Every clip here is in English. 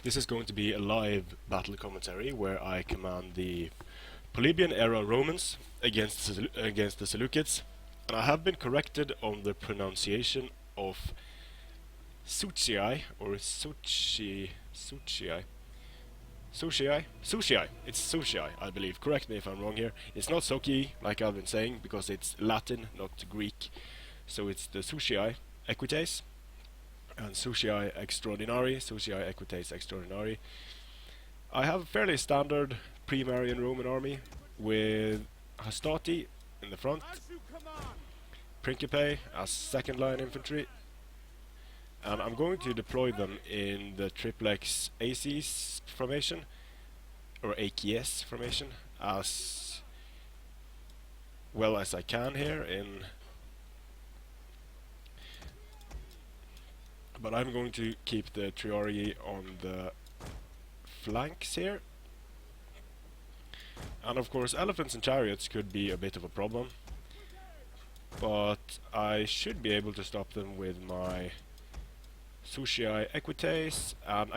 This is going to be a live battle commentary where I command the Polybian era Romans against the Seleucids, and I have been corrected on the pronunciation of Suchii or Suchii. It's Suchii, I believe. Correct me if I'm wrong here. It's not Soki, like I've been saying, because it's Latin, not Greek. So it's the Suchii Equites and Suchii Extraordinari, Suchii Equites Extraordinari. I have a fairly standard pre-Marian Roman army with Hastati in the front, Principe as second line infantry, and I'm going to deploy them in the triplex ACs formation, or AKS formation, as well as I can here but I'm going to keep the Triarii on the flanks here. And of course elephants and chariots could be a bit of a problem, but I should be able to stop them with my Suchii Equites, and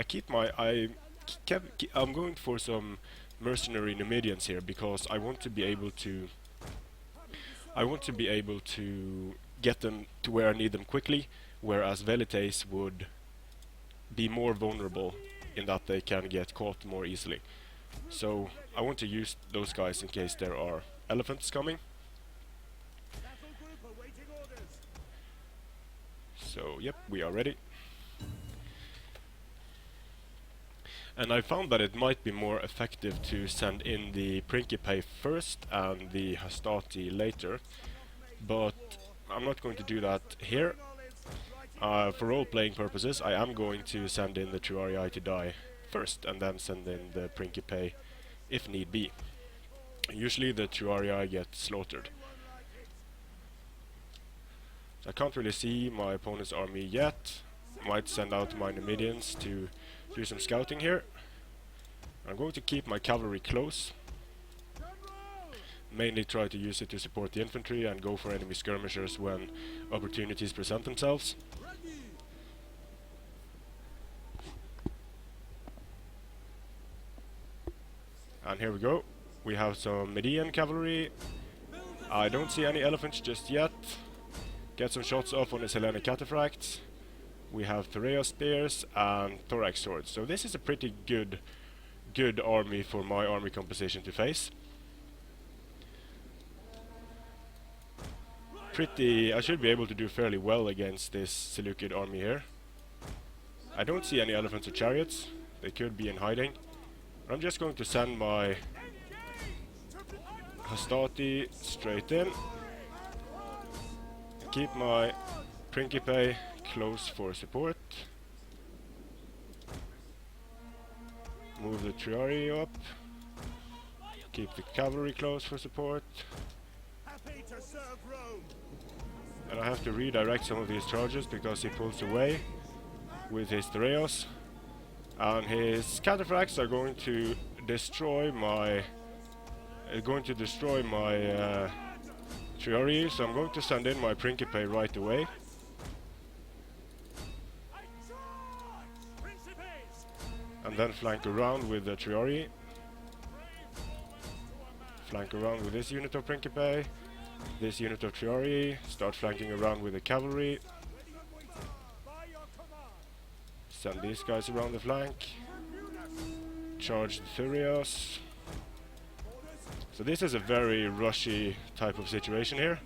I'm going for some mercenary Numidians here because I want to be able to get them to where I need them quickly, whereas Velites would be more vulnerable in that they can get caught more easily. So I want to use those guys in case there are elephants coming. So yep, we are ready. And I found that it might be more effective to send in the Principe first and the Hastati later, but I'm not going to do that here. For role-playing purposes, I am going to send in the Triarii to die first, and then send in the Principe if need be. Usually the Triarii get slaughtered. I can't really see my opponent's army yet. Might send out my Numidians to do some scouting here. I'm going to keep my cavalry close. Mainly try to use it to support the infantry and go for enemy skirmishers when opportunities present themselves. And here we go. We have some Median cavalry. I don't see any elephants just yet. Get some shots off on the Hellenic cataphracts. We have Thoreia spears and thorax swords. So this is a pretty good army for my army composition to face. I should be able to do fairly well against this Seleucid army here. I don't see any elephants or chariots. They could be in hiding. I'm just going to send my Hastati straight in. Keep my Principe close for support. Move the Triarii up. Keep the cavalry close for support. And I have to redirect some of these charges because he pulls away with his Thoreios. And his cataphracts are going to destroy my Triarii, so I'm going to send in my Principe right away. And then flank around with the Triarii. Flank around with this unit of Principe, this unit of Triarii, start flanking around with the cavalry. Send these guys around the flank. Charge the Thoreios. So this is a very rushy type of situation here.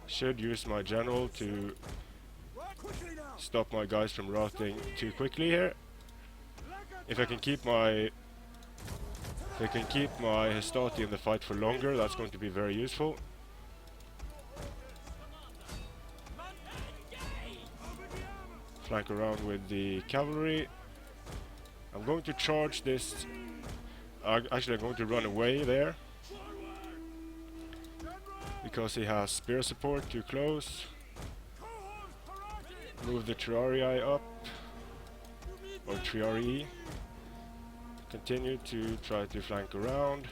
Should use my general to stop my guys from routing too quickly here. If I can keep my Hastati in the fight for longer, that's going to be very useful. Flank around with the cavalry. I'm going to charge this. Actually, I'm going to run away there because he has spear support too close. Move the Triarii up, or Triarii. Continue to try to flank around.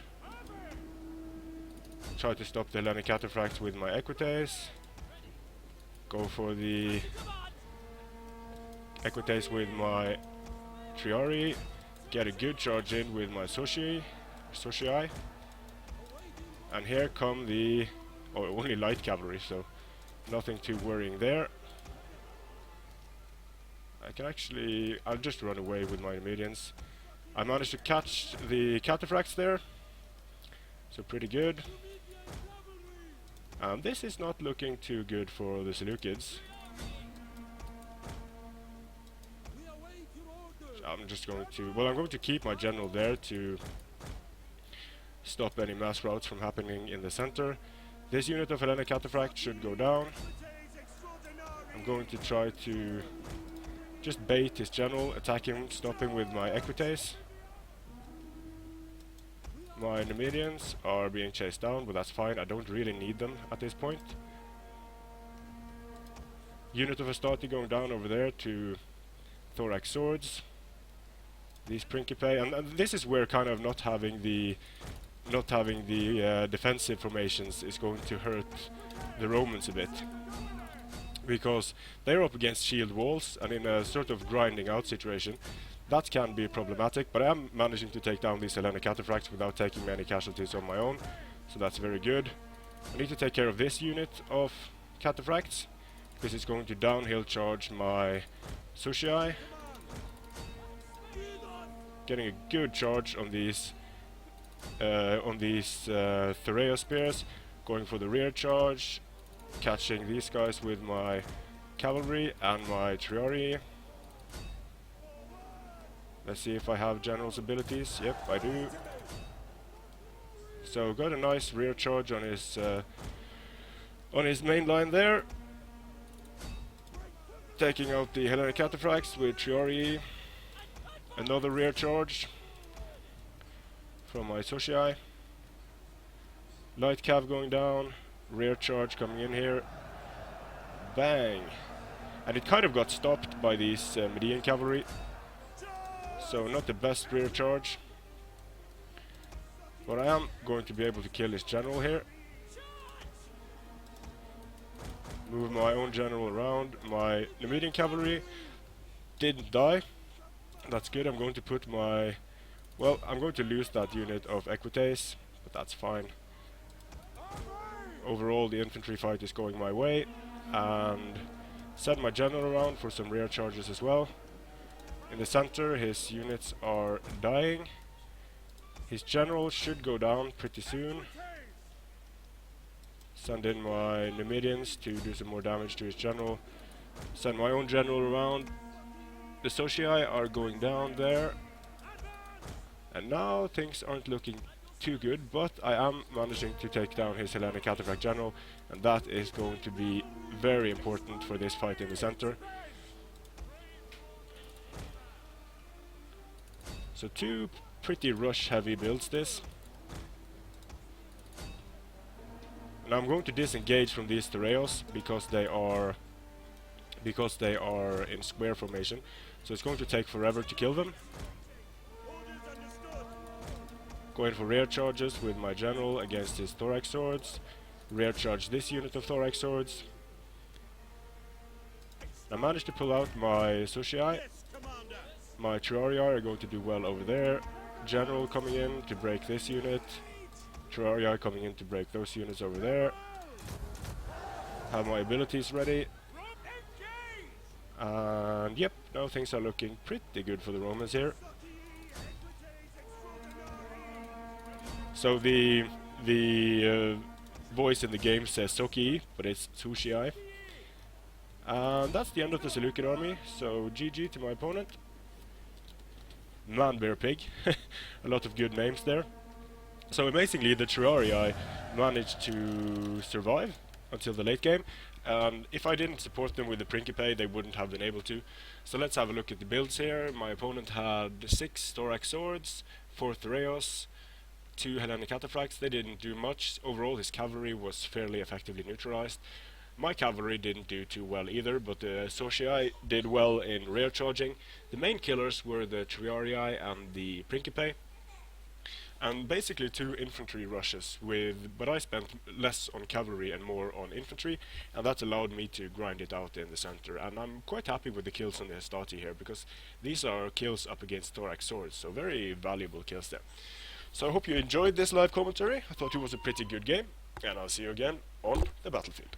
Try to stop the Hellenic cataphracts with my Equites. Go for the Equites with my Triari, get a good charge in with my Socii, and here come the only light cavalry, so nothing too worrying there. I'll just run away with my Numidians. I managed to catch the cataphracts there, so pretty good. And this is not looking too good for the Seleucids. I'm going to keep my general there to stop any mass routes from happening in the center. This unit of Hellenic Cataphract should go down. I'm going to try to just bait his general, attack him, stop him with my Equites. My Numidians are being chased down, but that's fine, I don't really need them at this point. Unit of Astarte going down over there to Thorax Swords. These Principe, and this is where kind of not having the defensive formations is going to hurt the Romans a bit, because they're up against shield walls, and in a sort of grinding out situation that can be problematic, but I am managing to take down these Hellenic Cataphracts without taking many casualties on my own, so that's very good. I need to take care of this unit of Cataphracts, because it's going to downhill charge my Socii. Getting a good charge on these Thureos spears, going for the rear charge, catching these guys with my cavalry and my Triari. Let's see if I have general's abilities. Yep, I do. So got a nice rear charge on his main line there, taking out the Hellenic Cataphracts with Triari. Another rear charge from my Socii. Light cav going down, rear charge coming in here. Bang! And it kind of got stopped by these Median cavalry, so not the best rear charge. But I am going to be able to kill his general here. Move my own general around. My Numidian cavalry didn't die. That's good. I'm going to put my... Well, I'm going to lose that unit of Equites, but that's fine. Overall, the infantry fight is going my way, and send my general around for some rear charges as well. In the center, his units are dying. His general should go down pretty soon. Send in my Numidians to do some more damage to his general. Send my own general around. The Socii are going down there. And now things aren't looking too good, but I am managing to take down his Hellenic Cataphract general, and that is going to be very important for this fight in the center. So two pretty rush heavy builds this. And I'm going to disengage from these Thureos because they are in square formation. So it's going to take forever to kill them. Going for rear charges with my general against his Thorax Swords. Rear charge this unit of Thorax Swords. I managed to pull out my Socii. My Triari are going to do well over there. General coming in to break this unit. Triari coming in to break those units over there. Have my abilities ready. And yep, now things are looking pretty good for the Romans here. So the voice in the game says Soki, but it's Sushii. And that's the end of the Seleucid army, so GG to my opponent. Man Bear Pig. A lot of good names there. So amazingly, the Triarii managed to survive until the late game. If I didn't support them with the Principe, they wouldn't have been able to. So let's have a look at the builds here. My opponent had 6 Thorax Swords, 4 Thureos, 2 Hellenic Cataphracts. They didn't do much. Overall, his cavalry was fairly effectively neutralized. My cavalry didn't do too well either, but the Socii did well in rear charging. The main killers were the Triarii and the Principe. and basically 2 infantry rushes but I spent less on cavalry and more on infantry, and that allowed me to grind it out in the center. And I'm quite happy with the kills on the Hastati here, because these are kills up against thorax swords, so very valuable kills there. So I hope you enjoyed this live commentary. I thought it was a pretty good game, and I'll see you again on the battlefield.